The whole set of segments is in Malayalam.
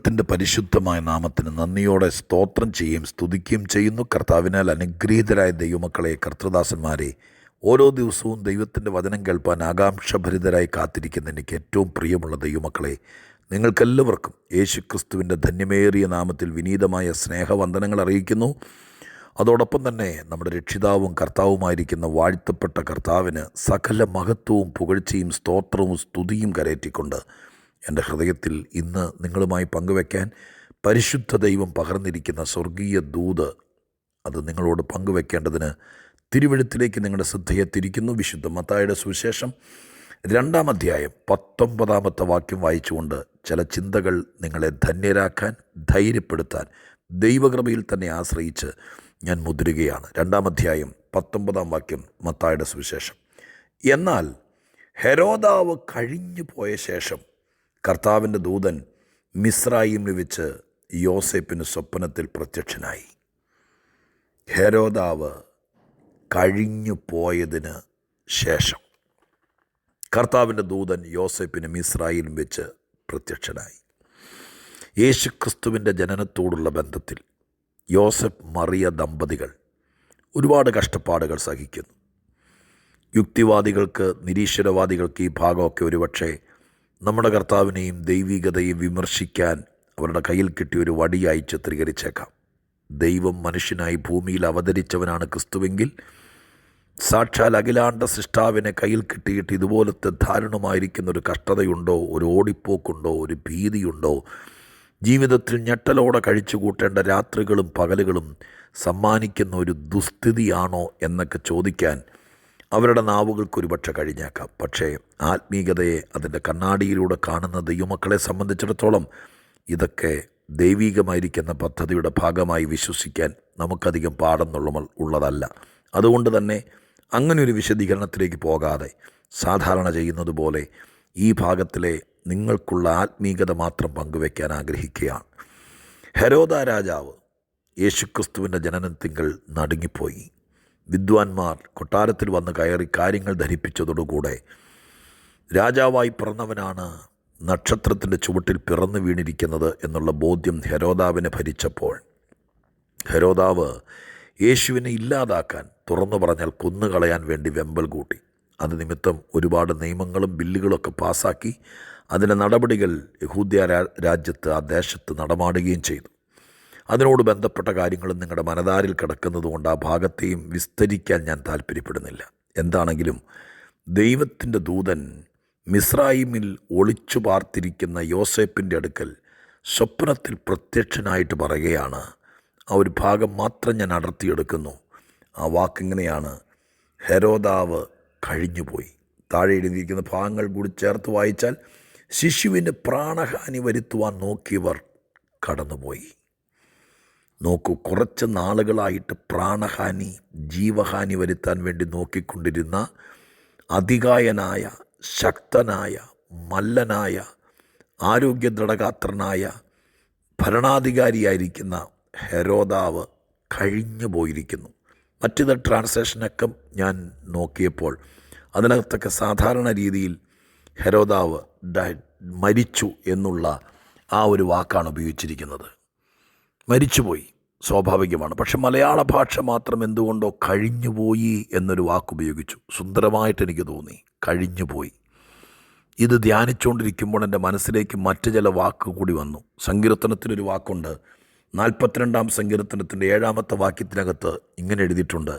ദൈവത്തിൻ്റെ പരിശുദ്ധമായ നാമത്തിന് നന്ദിയോടെ സ്തോത്രം ചെയ്യുകയും സ്തുതിക്കുകയും ചെയ്യുന്നു. കർത്താവിനാൽ അനുഗ്രഹീതരായ ദൈവമക്കളെ, കർത്തൃദാസന്മാരെ, ഓരോ ദിവസവും ദൈവത്തിൻ്റെ വചനം കേൾപ്പാൻ ആകാംക്ഷഭരിതരായി കാത്തിരിക്കുന്ന എനിക്ക് ഏറ്റവും പ്രിയമുള്ള ദൈവമക്കളെ, നിങ്ങൾക്കെല്ലാവർക്കും യേശുക്രിസ്തുവിൻ്റെ ധന്യമേറിയ നാമത്തിൽ വിനീതമായ സ്നേഹവന്ദനങ്ങൾ അറിയിക്കുന്നു. അതോടൊപ്പം തന്നെ നമ്മുടെ രക്ഷിതാവും കർത്താവുമായിരിക്കുന്ന വാഴ്ത്തപ്പെട്ട കർത്താവിന് സകല മഹത്വവും പുകഴ്ചയും സ്തോത്രവും സ്തുതിയും കരയറ്റിക്കൊണ്ട് എൻ്റെ ഹൃദയത്തിൽ ഇന്ന് നിങ്ങളുമായി പങ്കുവയ്ക്കാൻ പരിശുദ്ധ ദൈവം പകർന്നിരിക്കുന്ന സ്വർഗീയ ദൂത് അത് നിങ്ങളോട് പങ്കുവയ്ക്കേണ്ടതിന് തിരുവെഴുത്തിലേക്ക് നിങ്ങളുടെ ശ്രദ്ധയെ തിരിക്കുന്നു. വിശുദ്ധ മത്തായിയുടെ സുവിശേഷം 2-ാം അധ്യായം 19-ാമത്തെ വാക്യം വായിച്ചുകൊണ്ട് ചില ചിന്തകൾ നിങ്ങളെ ധന്യരാക്കാൻ, ധൈര്യപ്പെടുത്താൻ ദൈവകൃപയിൽ തന്നെ ആശ്രയിച്ച് ഞാൻ മുദ്രികയാണ്. 2-ാം അധ്യായം 19-ാം വാക്യം, മത്തായിയുടെ സുവിശേഷം. എന്നാൽ ഹെരോദാവ് കഴിഞ്ഞു പോയ ശേഷം കർത്താവിൻ്റെ ദൂതൻ മിസ്രയീമിൽ വെച്ച് യോസേപ്പിന് സ്വപ്നത്തിൽ പ്രത്യക്ഷനായി. ഹെരോദാവ് കഴിഞ്ഞു പോയതിന് ശേഷം കർത്താവിൻ്റെ ദൂതൻ യോസേപ്പിന് മിസ്രയീമിൽ വെച്ച് പ്രത്യക്ഷനായി. യേശുക്രിസ്തുവിൻ്റെ ജനനത്തോടുള്ള ബന്ധത്തിൽ യോസെഫ് മറിയ ദമ്പതികൾ ഒരുപാട് കഷ്ടപ്പാടുകൾ സഹിക്കുന്നു. യുക്തിവാദികൾക്ക്, നിരീശ്വരവാദികൾക്ക് ഈ ഭാഗമൊക്കെ ഒരുപക്ഷെ നമ്മുടെ കർത്താവിനെയും ദൈവികതയും വിമർശിക്കാൻ അവരുടെ കയ്യിൽ കിട്ടിയ ഒരു വടിയായി ചിത്രീകരിച്ചേക്കാം. ദൈവം മനുഷ്യനായി ഭൂമിയിൽ അവതരിച്ചവനാണ് ക്രിസ്തുവെങ്കിൽ, സാക്ഷാൽ അഖിലാണ്ട സൃഷ്ടാവിനെ കയ്യിൽ കിട്ടിയിട്ട് ഇതുപോലത്തെ ദാരുണമായിരിക്കുന്ന ഒരു കഷ്ടതയുണ്ടോ, ഒരു ഓടിപ്പോക്കുണ്ടോ, ഒരു ഭീതിയുണ്ടോ, ജീവിതത്തിൽ ഞെട്ടലോടെ കഴിച്ചു കൂട്ടേണ്ട രാത്രികളും പകലുകളും സമ്മാനിക്കുന്ന ഒരു ദുസ്ഥിതിയാണോ എന്നൊക്കെ ചോദിക്കാൻ അവരുടെ നാവുകൾക്ക് ഒരുപക്ഷെ കഴിഞ്ഞേക്കാം. പക്ഷേ ആത്മീകതയെ അതിൻ്റെ കണ്ണാടിയിലൂടെ കാണുന്ന ദൈവമക്കളെ സംബന്ധിച്ചിടത്തോളം ഇതൊക്കെ ദൈവികമായിരിക്കുന്ന പദ്ധതിയുടെ ഭാഗമായി വിശ്വസിക്കാൻ നമുക്കധികം ഉള്ളതല്ല. അതുകൊണ്ട് തന്നെ അങ്ങനെ ഒരു വിശദീകരണത്തിലേക്ക് പോകാതെ സാധാരണ ചെയ്യുന്നത് പോലെ ഈ ഭാഗത്തിലെ നിങ്ങൾക്കുള്ള ആത്മീകത മാത്രം പങ്കുവയ്ക്കാൻ ആഗ്രഹിക്കുകയാണ്. ഹെരോദാ രാജാവ് യേശുക്രിസ്തുവിൻ്റെ ജനനത്തിങ്കൽ നടുങ്ങിപ്പോയി. വിദ്വാൻമാർ കൊട്ടാരത്തിൽ വന്ന് കയറി കാര്യങ്ങൾ ധരിപ്പിച്ചതോടുകൂടെ രാജാവായി പിറന്നവനാണ് നക്ഷത്രത്തിൻ്റെ ചുവട്ടിൽ പിറന്നു വീണിരിക്കുന്നത് എന്നുള്ള ബോധ്യം ഹെരോദാവിനെ ഭരിച്ചപ്പോൾ ഹെരോദാവ് യേശുവിനെ ഇല്ലാതാക്കാൻ, തുറന്നു പറഞ്ഞാൽ കൊന്നുകളയാൻ വേണ്ടി വെമ്പൽ കൂട്ടി. അത് നിമിത്തം ഒരുപാട് നിയമങ്ങളും ബില്ലുകളൊക്കെ പാസ്സാക്കി അതിൻ്റെ നടപടികൾ യഹൂദ്യ രാജ്യത്ത്, ആ ദേശത്ത് നടമാടുകയും ചെയ്തു. അതിനോട് ബന്ധപ്പെട്ട കാര്യങ്ങളും നിങ്ങളുടെ മനതാരിൽ കിടക്കുന്നതുകൊണ്ട് ആ ഭാഗത്തെയും വിസ്തരിക്കാൻ ഞാൻ താല്പര്യപ്പെടുന്നില്ല. എന്താണെങ്കിലും ദൈവത്തിൻ്റെ ദൂതൻ മിസ്രയീമിൽ ഒളിച്ചു പാർത്തിരിക്കുന്ന യോസേപ്പിൻ്റെ അടുക്കൽ സ്വപ്നത്തിൽ പ്രത്യക്ഷനായിട്ട് പറയുകയാണ്. ആ ഒരു ഭാഗം മാത്രം ഞാൻ അടർത്തിയെടുക്കുന്നു. ആ വാക്കിങ്ങനെയാണ്: ഹെരോദാവ് കഴിഞ്ഞുപോയി. താഴെ എഴുതിയിരിക്കുന്ന ഭാഗങ്ങൾ കൂടി ചേർത്ത് വായിച്ചാൽ, ശിശുവിന് പ്രാണഹാനി വരുത്തുവാൻ നോക്കിയവർ കടന്നുപോയി. നോക്കൂ, കുറച്ച് നാളുകളായിട്ട് പ്രാണഹാനി, ജീവഹാനി വരുത്താൻ വേണ്ടി നോക്കിക്കൊണ്ടിരുന്ന അതികായനായ, ശക്തനായ, മല്ലനായ, ആരോഗ്യ ദൃഢഗാത്രനായ, ഭരണാധികാരിയായിരിക്കുന്ന ഹെരോദാവ് കഴിഞ്ഞു പോയിരിക്കുന്നു. മറ്റു ട്രാൻസ്ലേഷനൊക്കെ ഞാൻ നോക്കിയപ്പോൾ അതിനകത്തൊക്കെ സാധാരണ രീതിയിൽ ഹെരോദാവ് മരിച്ചു എന്നുള്ള ആ ഒരു വാക്കാണ് ഉപയോഗിച്ചിരിക്കുന്നത്. മരിച്ചുപോയി, സ്വാഭാവികമാണ്. പക്ഷെ മലയാള ഭാഷ മാത്രം എന്തുകൊണ്ടോ കഴിഞ്ഞുപോയി എന്നൊരു വാക്കുപയോഗിച്ചു. സുന്ദരമായിട്ട് എനിക്ക് തോന്നി, കഴിഞ്ഞുപോയി. ഇത് ധ്യാനിച്ചുകൊണ്ടിരിക്കുമ്പോൾ എൻ്റെ മനസ്സിലേക്ക് മറ്റു ചില വാക്ക് കൂടി വന്നു. സങ്കീർത്തനത്തിലൊരു വാക്കുണ്ട്, 42-ാം സങ്കീർത്തനത്തിൻ്റെ 7-ാമത്തെ വാക്യത്തിനകത്ത് ഇങ്ങനെ എഴുതിയിട്ടുണ്ട്: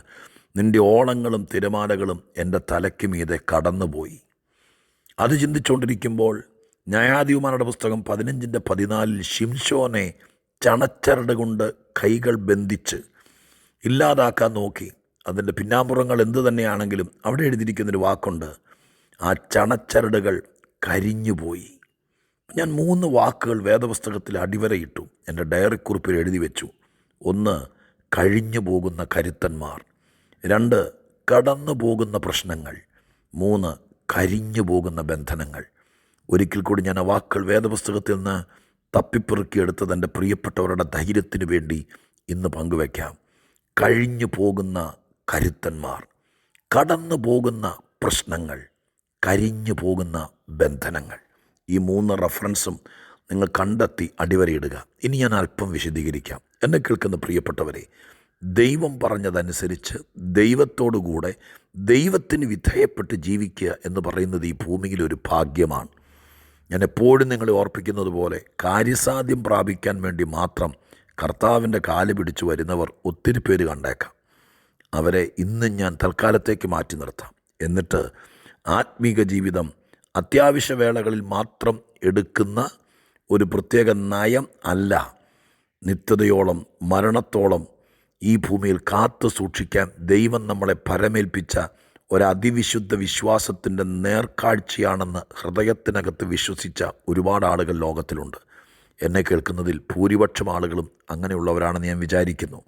നിൻ്റെ ഓളങ്ങളും തിരമാലകളും എൻ്റെ തലയ്ക്ക് മീതെ കടന്നുപോയി. അത് ചിന്തിച്ചുകൊണ്ടിരിക്കുമ്പോൾ ന്യായാധിപന്മാരുടെ പുസ്തകം 15-14 ശിംശോനെ ചണച്ചരട് കൊണ്ട് കൈകൾ ബന്ധിച്ച് ഇല്ലാതാക്കാൻ നോക്കി. അതിൻ്റെ പിന്നാമ്പുറങ്ങൾ എന്തു തന്നെയാണെങ്കിലും അവിടെ എഴുതിയിരിക്കുന്നൊരു വാക്കുണ്ട്, ആ ചണച്ചരടുകൾ കരിഞ്ഞുപോയി. ഞാൻ 3 വാക്കുകൾ വേദപുസ്തകത്തിൽ അടിവരയിട്ടു, എൻ്റെ ഡയറിക്കുറിപ്പിൽ എഴുതി വെച്ചു. 1, കഴിഞ്ഞു പോകുന്ന കരുത്തന്മാർ. 2, കടന്നു പോകുന്ന പ്രശ്നങ്ങൾ. 3, കരിഞ്ഞു പോകുന്ന ബന്ധനങ്ങൾ. ഒരിക്കൽ കൂടി ഞാൻ ആ വാക്കുകൾ വേദപുസ്തകത്തിൽ നിന്ന് തപ്പിപ്പെറുക്കിയെടുത്തത് എൻ്റെ പ്രിയപ്പെട്ടവരുടെ ധൈര്യത്തിന് വേണ്ടി ഇന്ന് പങ്കുവയ്ക്കാം. കഴിഞ്ഞു പോകുന്ന കരുത്തന്മാർ, കടന്നു പോകുന്ന പ്രശ്നങ്ങൾ, കരിഞ്ഞു പോകുന്ന ബന്ധനങ്ങൾ. ഈ 3 റെഫറൻസും നിങ്ങൾ കണ്ടെത്തി അടിവരയിടുക. ഇനി ഞാൻ അല്പം വിശദീകരിക്കാം. എന്നെ കേൾക്കുന്ന പ്രിയപ്പെട്ടവരെ, ദൈവം പറഞ്ഞതനുസരിച്ച് ദൈവത്തോടുകൂടെ ദൈവത്തിന് വിധേയപ്പെട്ട് ജീവിക്കുക എന്ന് പറയുന്നത് ഈ ഭൂമിയിലൊരു ഭാഗ്യമാണ്. ഞാൻ എപ്പോഴും നിങ്ങളെ ഓർപ്പിക്കുന്നത് പോലെ കാര്യസാധ്യം പ്രാപിക്കാൻ വേണ്ടി മാത്രം കർത്താവിൻ്റെ കാല് പിടിച്ചു വരുന്നവർ ഒത്തിരി പേര് കണ്ടേക്കാം. അവരെ ഇന്ന് ഞാൻ തൽക്കാലത്തേക്ക് മാറ്റി നിർത്താം. എന്നിട്ട് ആത്മീക ജീവിതം അത്യാവശ്യ വേളകളിൽ മാത്രം എടുക്കുന്ന ഒരു പ്രത്യേക നയം അല്ല, നിത്യതയോളം മരണത്തോളം ഈ ഭൂമിയിൽ കാത്തു സൂക്ഷിക്കാൻ ദൈവം നമ്മളെ പരമേൽപ്പിച്ച ഒരതിവിശുദ്ധ വിശ്വാസത്തിൻ്റെ നേർക്കാഴ്ചയാണെന്ന് ഹൃദയത്തിനകത്ത് വിശ്വസിച്ച ഒരുപാട് ആളുകൾ ലോകത്തിലുണ്ട്. എന്നെ കേൾക്കുന്നതിൽ ഭൂരിപക്ഷം ആളുകളും അങ്ങനെയുള്ളവരാണെന്ന് ഞാൻ വിചാരിക്കുന്നു.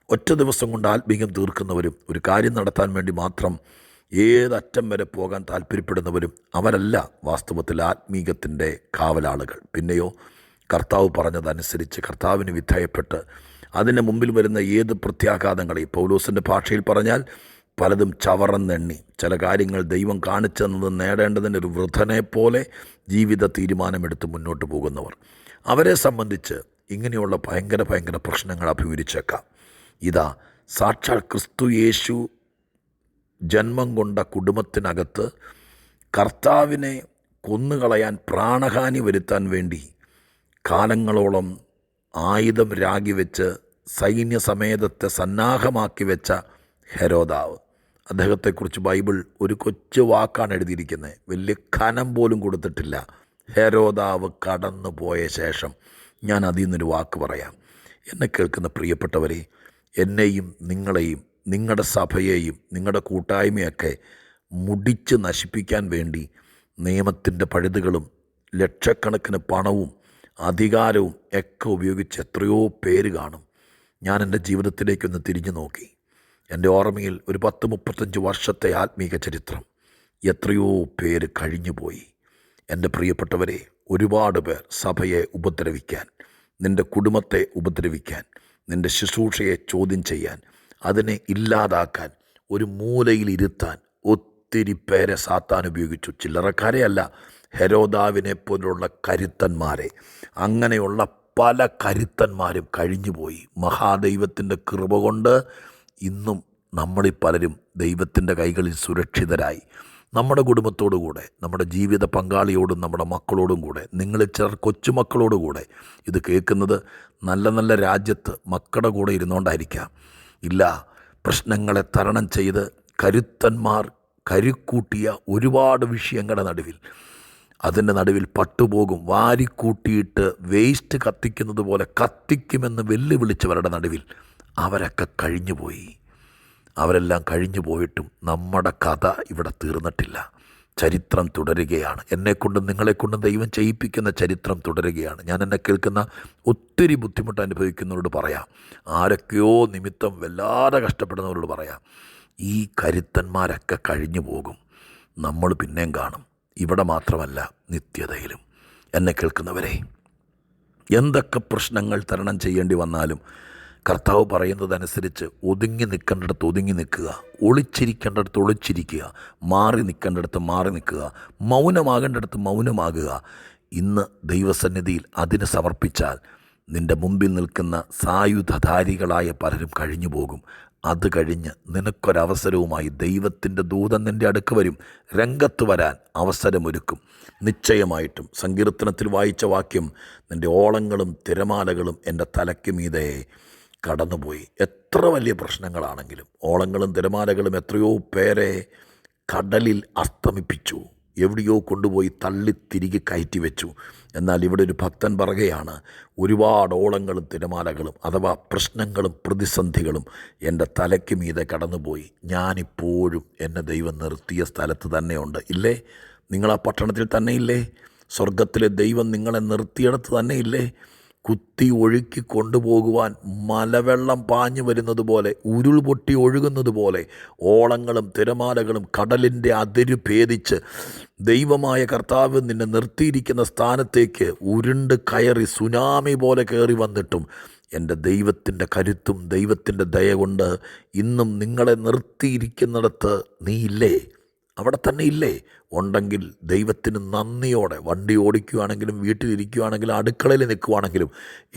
ഒറ്റ ദിവസം കൊണ്ട് ആത്മീകം തീർക്കുന്നവരും ഒരു കാര്യം നടത്താൻ വേണ്ടി മാത്രം ഏതറ്റം വരെ പോകാൻ താല്പര്യപ്പെടുന്നവരും അവരല്ല വാസ്തവത്തിൽ ആത്മീകത്തിൻ്റെ കാവലാളുകൾ. പിന്നെയോ കർത്താവ് പറഞ്ഞതനുസരിച്ച് കർത്താവിന് വിധേയപ്പെട്ട് അതിന് മുമ്പിൽ വരുന്ന ഏത് പ്രത്യാഘാതങ്ങളെയും, പൗലോസിൻ്റെ ഭാഷയിൽ പറഞ്ഞാൽ പലതും ചവറന്നെണ്ണി, ചില കാര്യങ്ങൾ ദൈവം കാണിച്ചു തന്നത് നേടേണ്ടതിന് ഒരു വൃദ്ധനെ പോലെ ജീവിത തീരുമാനമെടുത്ത് മുന്നോട്ട് പോകുന്നവർ, അവരെ സംബന്ധിച്ച് ഇങ്ങനെയുള്ള ഭയങ്കര പ്രശ്നങ്ങൾ അഭിമുഖീകരിച്ചേക്കാം. ഇതാ സാക്ഷാൽ ക്രിസ്തു യേശു ജന്മം കൊണ്ട കുടുംബത്തിനകത്ത് കർത്താവിനെ കൊന്നുകളയാൻ, പ്രാണഹാനി വരുത്താൻ വേണ്ടി കാലങ്ങളോളം ആയുധം രാഗിവെച്ച് സൈന്യസമേതത്തെ സന്നാഹമാക്കി വെച്ച ഹെരോദാവ്, അദ്ദേഹത്തെക്കുറിച്ച് ബൈബിൾ ഒരു കൊച്ചു വാക്കാണ് എഴുതിയിരിക്കുന്നത്, വലിയ ഖനം പോലും കൊടുത്തിട്ടില്ല. ഹെരോദാവ് കടന്നു പോയ ശേഷം ഞാൻ അതിൽ നിന്നൊരു വാക്ക് പറയാം. എന്നെ കേൾക്കുന്ന പ്രിയപ്പെട്ടവരെ, എന്നെയും നിങ്ങളെയും നിങ്ങളുടെ സഭയെയും നിങ്ങളുടെ കൂട്ടായ്മയൊക്കെ മുടിച്ച് നശിപ്പിക്കാൻ വേണ്ടി നിയമത്തിൻ്റെ പഴുതുകളും ലക്ഷക്കണക്കിന് പണവും അധികാരവും ഒക്കെ ഉപയോഗിച്ച് എത്രയോ പേര് കാണും. ഞാൻ എൻ്റെ ജീവിതത്തിലേക്കൊന്ന് തിരിഞ്ഞു നോക്കി. എൻ്റെ ഓർമ്മയിൽ ഒരു 10-35 വർഷത്തെ ആത്മീക ചരിത്രം, എത്രയോ പേര് കഴിഞ്ഞുപോയി. എൻ്റെ പ്രിയപ്പെട്ടവരെ, ഒരുപാട് പേർ സഭയെ ഉപദ്രവിക്കാൻ, നിൻ്റെ കുടുംബത്തെ ഉപദ്രവിക്കാൻ, നിൻ്റെ ശുശ്രൂഷയെ ചോദ്യം ചെയ്യാൻ, അതിനെ ഇല്ലാതാക്കാൻ, ഒരു മൂലയിൽ ഇരുത്താൻ ഒത്തിരി പേരെ സാത്താൻ ഉപയോഗിച്ചു. ചില്ലറക്കാരെ അല്ല, ഹെരോദാവിനെ പോലുള്ള കരുത്തന്മാരെ. അങ്ങനെയുള്ള പല കരുത്തന്മാരും കഴിഞ്ഞുപോയി. മഹാദൈവത്തിൻ്റെ കൃപ കൊണ്ട് ഇന്നും നമ്മളിൽ പലരും ദൈവത്തിൻ്റെ കൈകളിൽ സുരക്ഷിതരായി. നമ്മുടെ കുടുംബത്തോടുകൂടെ, നമ്മുടെ ജീവിത പങ്കാളിയോടും നമ്മുടെ മക്കളോടും കൂടെ, നിങ്ങളിൽ ചിലർ കൊച്ചുമക്കളോടുകൂടെ ഇത് കേൾക്കുന്നത് നല്ല രാജ്യത്ത് മക്കളുടെ കൂടെ ഇരുന്നുകൊണ്ടായിരിക്കാം. ഇല്ല, പ്രശ്നങ്ങളെ തരണം ചെയ്ത് കരുത്തന്മാർ കരുക്കൂട്ടിയ ഒരുപാട് വിഷയങ്ങളുടെ നടുവിൽ, അതിൻ്റെ നടുവിൽ പട്ടുപോകും, വാരിക്കൂട്ടിയിട്ട് വേസ്റ്റ് കത്തിക്കുന്നത് പോലെ കത്തിക്കുമെന്ന് വെല്ലുവിളിച്ചവരുടെ നടുവിൽ അവരൊക്കെ കഴിഞ്ഞുപോയി. അവരെല്ലാം കഴിഞ്ഞു പോയിട്ടും നമ്മുടെ കഥ ഇവിടെ തീർന്നിട്ടില്ല. ചരിത്രം തുടരുകയാണ്. എന്നെക്കൊണ്ടും നിങ്ങളെക്കൊണ്ടും ദൈവം ചെയ്യിപ്പിക്കുന്ന ചരിത്രം തുടരുകയാണ്. ഞാൻ എന്നെ കേൾക്കുന്ന ഒത്തിരി ബുദ്ധിമുട്ട് അനുഭവിക്കുന്നവരോട് പറയാം, ആരൊക്കെയോ നിമിത്തം വല്ലാതെ കഷ്ടപ്പെടുന്നവരോട് പറയാം, ഈ കരുത്തന്മാരൊക്കെ കഴിഞ്ഞു പോകും. നമ്മൾ പിന്നെയും കാണും. ഇവിടെ മാത്രമല്ല, നിത്യതയിലും. എന്നെ കേൾക്കുന്നവരെ, എന്തൊക്കെ പ്രശ്നങ്ങൾ തരണം ചെയ്യേണ്ടി വന്നാലും കർത്താവ് പറയുന്നതനുസരിച്ച് ഒതുങ്ങി നിൽക്കേണ്ടിടത്ത് ഒതുങ്ങി നിൽക്കുക, ഒളിച്ചിരിക്കേണ്ടിടത്ത് ഒളിച്ചിരിക്കുക, മാറി നിൽക്കേണ്ടിടത്ത് മാറി നിൽക്കുക, മൗനമാകേണ്ടിടത്ത് മൗനമാകുക. ഇന്ന് ദൈവസന്നിധിയിൽ അതിന് സമർപ്പിച്ചാൽ നിൻ്റെ മുമ്പിൽ നിൽക്കുന്ന സായുധധാരികളായ പലരും കഴിഞ്ഞു പോകും. അത് കഴിഞ്ഞ് നിനക്കൊരവസരവുമായി ദൈവത്തിൻ്റെ ദൂതൻ നിൻ്റെ അടുക്ക് വരും, രംഗത്ത് വരാൻ അവസരമൊരുക്കും. നിശ്ചയമായിട്ടും സങ്കീർത്തനത്തിൽ വായിച്ച വാക്യം, നിൻ്റെ ഓളങ്ങളും തിരമാലകളും എൻ്റെ തലയ്ക്ക് മീതെ കടന്നുപോയി. എത്ര വലിയ പ്രശ്നങ്ങളാണെങ്കിലും ഓളങ്ങളും തിരമാലകളും എത്രയോ പേരെ കടലിൽ അസ്തമിപ്പിച്ചു, എവിടെയോ കൊണ്ടുപോയി തള്ളി തിരികെ കയറ്റി വെച്ചു. എന്നാൽ ഇവിടെ ഒരു ഭക്തൻ പറയുകയാണ്, ഒരുപാട് ഓളങ്ങളും തിരമാലകളും അഥവാ പ്രശ്നങ്ങളും പ്രതിസന്ധികളും എൻ്റെ തലയ്ക്ക് മീതെ കടന്നുപോയി. ഞാനിപ്പോഴും എന്നെ ദൈവം നിർത്തിയ സ്ഥലത്ത് തന്നെയുണ്ട്. ഇല്ലേ? നിങ്ങൾ ആ പട്ടണത്തിൽ തന്നെ ഇല്ലേ? സ്വർഗത്തിലെ ദൈവം നിങ്ങളെ നിർത്തിയിടത്ത് തന്നെ ഇല്ലേ? കുത്തി ഒഴുക്കി കൊണ്ടുപോകുവാൻ മലവെള്ളം പാഞ്ഞു വരുന്നത് പോലെ, ഉരുൾ പൊട്ടി ഒഴുകുന്നത് പോലെ ഓളങ്ങളും തിരമാലകളും കടലിൻ്റെ അതിരു ഭേദിച്ച് ദൈവമായ കർത്താവ് നിന്നെ നിർത്തിയിരിക്കുന്ന സ്ഥാനത്തേക്ക് ഉരുണ്ട് കയറി സുനാമി പോലെ കയറി വന്നിട്ടും എൻ്റെ ദൈവത്തിൻ്റെ കരുത്തും ദൈവത്തിൻ്റെ ദയ കൊണ്ട് ഇന്നും നിങ്ങളെ നിർത്തിയിരിക്കുന്നിടത്ത് നീ ഇല്ലേ? അവിടെ തന്നെ ഇല്ലേ? ഉണ്ടെങ്കിൽ ദൈവത്തിന് നന്ദിയോടെ വണ്ടി ഓടിക്കുകയാണെങ്കിലും വീട്ടിലിരിക്കുകയാണെങ്കിലും അടുക്കളയിൽ നിൽക്കുകയാണെങ്കിലും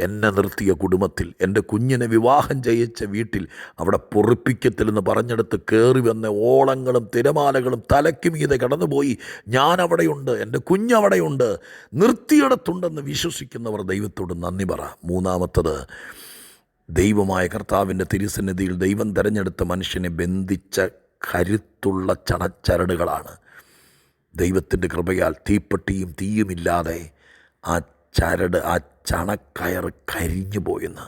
എന്നെ നിർത്തിയ കുടുംബത്തിൽ, എൻ്റെ കുഞ്ഞിനെ വിവാഹം ചെയ്യിച്ച വീട്ടിൽ അവിടെ പൊറിപ്പിക്കത്തില്ലെന്ന് പറഞ്ഞെടുത്ത് കയറി വന്ന ഓളങ്ങളും തിരമാലകളും തലയ്ക്ക് മീതെ കടന്നുപോയി. ഞാനവിടെയുണ്ട്, എൻ്റെ കുഞ്ഞവിടെയുണ്ട്, നിർത്തിയിടത്തുണ്ടെന്ന് വിശ്വസിക്കുന്നവർ ദൈവത്തോട് നന്ദി പറ. മൂന്നാമത്തത്, ദൈവമായ കർത്താവിൻ്റെ തിരുസന്നിധിയിൽ ദൈവം തിരഞ്ഞെടുത്ത മനുഷ്യനെ ബന്ധിച്ച കരുത്തുള്ള ചണച്ചരടുകളാണ്. ദൈവത്തിൻ്റെ കൃപയാൽ തീപ്പെട്ടിയും തീയുമില്ലാതെ ആ ചരട്, ആ ചണക്കയർ കരിഞ്ഞു പോയെന്ന്.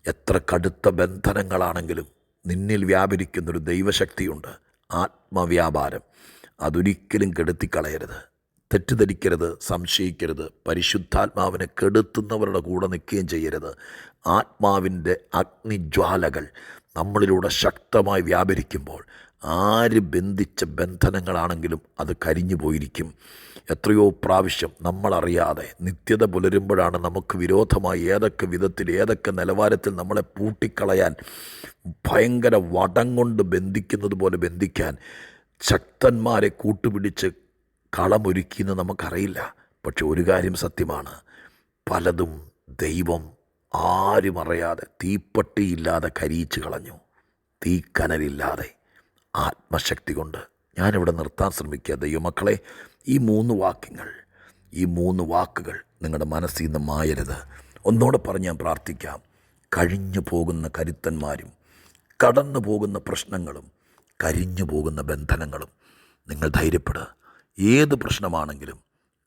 എത്ര കടുത്ത ബന്ധനങ്ങളാണെങ്കിലും നിന്നിൽ വ്യാപരിക്കുന്നൊരു ദൈവശക്തിയുണ്ട്, ആത്മവ്യാപാരം. അതൊരിക്കലും കെടുത്തിക്കളയരുത്, തെറ്റിദ്ധരിക്കരുത്, സംശയിക്കരുത്. പരിശുദ്ധാത്മാവിനെ കെടുത്തുന്നവരുടെ കൂടെ നിൽക്കുകയും ചെയ്യരുത്. ആത്മാവിൻ്റെ അഗ്നിജ്വാലകൾ നമ്മളിലൂടെ ശക്തമായി വ്യാപരിക്കുമ്പോൾ ആര് ബന്ധിച്ച ബന്ധനങ്ങളാണെങ്കിലും അത് കരിഞ്ഞു പോയിരിക്കും. എത്രയോ പ്രാവശ്യം നമ്മളറിയാതെ നിത്യത പുലരുമ്പോഴാണ് നമുക്ക് വിരോധമായി ഏതൊക്കെ വിധത്തിൽ, ഏതൊക്കെ നിലവാരത്തിൽ നമ്മളെ പൂട്ടിക്കളയാൻ, ഭയങ്കര വടം കൊണ്ട് ബന്ധിക്കുന്നത് പോലെ ബന്ധിക്കാൻ ശക്തന്മാരെ കൂട്ടുപിടിച്ച് കളമൊരുക്കിയെന്ന് നമുക്കറിയില്ല. പക്ഷെ ഒരു കാര്യം സത്യമാണ്, പലതും ദൈവം ആരും അറിയാതെ തീപ്പട്ടിയില്ലാതെ കരിയിച്ച് കളഞ്ഞു, തീക്കനലില്ലാതെ ആത്മശക്തി കൊണ്ട്. ഞാനിവിടെ നിർത്താൻ ശ്രമിക്കുക. ദൈവമക്കളെ, ഈ മൂന്ന് വാക്കുകൾ നിങ്ങളുടെ മനസ്സിൽ നിന്ന് മായരുത്. ഒന്നോടെ പറഞ്ഞ് ഞാൻ പ്രാർത്ഥിക്കാം. കഴിഞ്ഞു പോകുന്ന കരുത്തന്മാരും കടന്നു പോകുന്ന പ്രശ്നങ്ങളും കരിഞ്ഞു പോകുന്ന ബന്ധനങ്ങളും, നിങ്ങൾ ധൈര്യപ്പെടുക. ഏത് പ്രശ്നമാണെങ്കിലും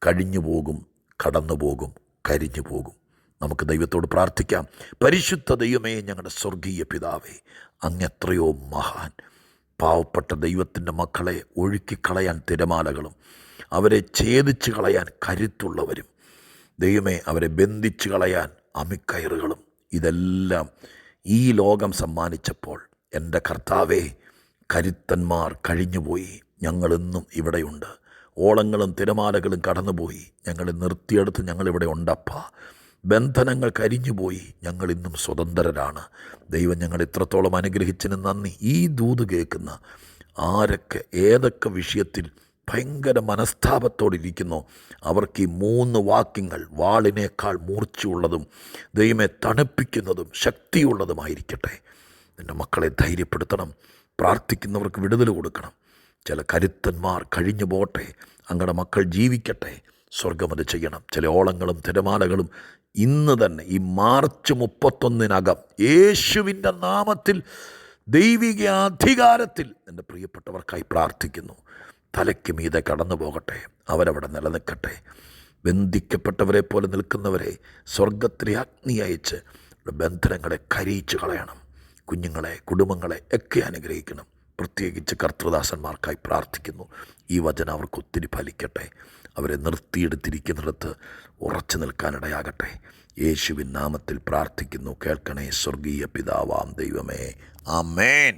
കഴിഞ്ഞു പോകും, കടന്നു പോകും, കരിഞ്ഞു പോകും. നമുക്ക് ദൈവത്തോട് പ്രാർത്ഥിക്കാം. പരിശുദ്ധ ദൈവമേ, ഞങ്ങളുടെ സ്വർഗീയ പിതാവേ, അങ്ങ് എത്രയോ മഹാൻ. പാവപ്പെട്ട ദൈവത്തിൻ്റെ മക്കളെ ഒഴുക്കിക്കളയാൻ തിരമാലകളും അവരെ ഛേദിച്ച് കളയാൻ കരുത്തുള്ളവരും, ദൈവമേ അവരെ ബന്ധിച്ച് കളയാൻ അമിക്കയറുകളും, ഇതെല്ലാം ഈ ലോകം സമ്മാനിച്ചപ്പോൾ എൻ്റെ കർത്താവേ, കരുത്തന്മാർ കഴിഞ്ഞുപോയി, ഞങ്ങളിന്നും ഇവിടെയുണ്ട്. ഓളങ്ങളും തിരമാലകളും കടന്നുപോയി, ഞങ്ങളെ നിർത്തിയെടുത്ത് ഞങ്ങളിവിടെ ഉണ്ടപ്പാ. ബന്ധനങ്ങൾ കരിഞ്ഞുപോയി, ഞങ്ങളിന്നും സ്വതന്ത്രരാണ്. ദൈവം ഞങ്ങൾ ഇത്രത്തോളം അനുഗ്രഹിച്ചതിന് നന്ദി. ഈ ദൂത് കേൾക്കുന്ന ആരൊക്കെ ഏതൊക്കെ വിഷയത്തിൽ ഭയങ്കര മനസ്താപത്തോടിരിക്കുന്നോ അവർക്ക് ഈ മൂന്ന് വാക്യങ്ങൾ വാളിനേക്കാൾ മൂർച്ചയുള്ളതും ദൈവമേ തണുപ്പിക്കുന്നതും ശക്തിയുള്ളതുമായിരിക്കട്ടെ. നിൻ്റെ മക്കളെ ധൈര്യപ്പെടുത്തണം. പ്രാർത്ഥിക്കുന്നവർക്ക് വിടുതൽ കൊടുക്കണം. ചില കരുത്തന്മാർ കഴിഞ്ഞു പോട്ടെ, അങ്ങയുടെ മക്കൾ ജീവിക്കട്ടെ. സ്വർഗമത് ചെയ്യണം. ചില ഓളങ്ങളും തിരമാലകളും ഇന്ന് തന്നെ ഈ മാർച്ച് 31 യേശുവിൻ്റെ നാമത്തിൽ ദൈവിക അധികാരത്തിൽ എൻ്റെ പ്രിയപ്പെട്ടവർക്കായി പ്രാർത്ഥിക്കുന്നു. തലയ്ക്ക് മീതെ കടന്നു പോകട്ടെ, അവരവിടെ നിലനിൽക്കട്ടെ. ബന്ധിക്കപ്പെട്ടവരെ പോലെ നിൽക്കുന്നവരെ സ്വർഗത്തിലെ അഗ്നി അയച്ച് ബന്ധനങ്ങളെ കരിയിച്ച് കളയണം. കുഞ്ഞുങ്ങളെ, കുടുംബങ്ങളെ ഒക്കെ അനുഗ്രഹിക്കണം. പ്രത്യേകിച്ച് കർത്തൃദാസന്മാർക്കായി പ്രാർത്ഥിക്കുന്നു. ഈ വചനം അവർക്ക് ഒത്തിരി ഫലിക്കട്ടെ. അവരെ നിർത്തിയെടുത്തിരിക്കുന്നിടത്ത് ഉറച്ചു നിൽക്കാനിടയാകട്ടെ. യേശുവിൻ നാമത്തിൽ പ്രാർത്ഥിക്കുന്നു. കേൾക്കണേ സ്വർഗീയ പിതാവാം ദൈവമേ. ആമേൻ.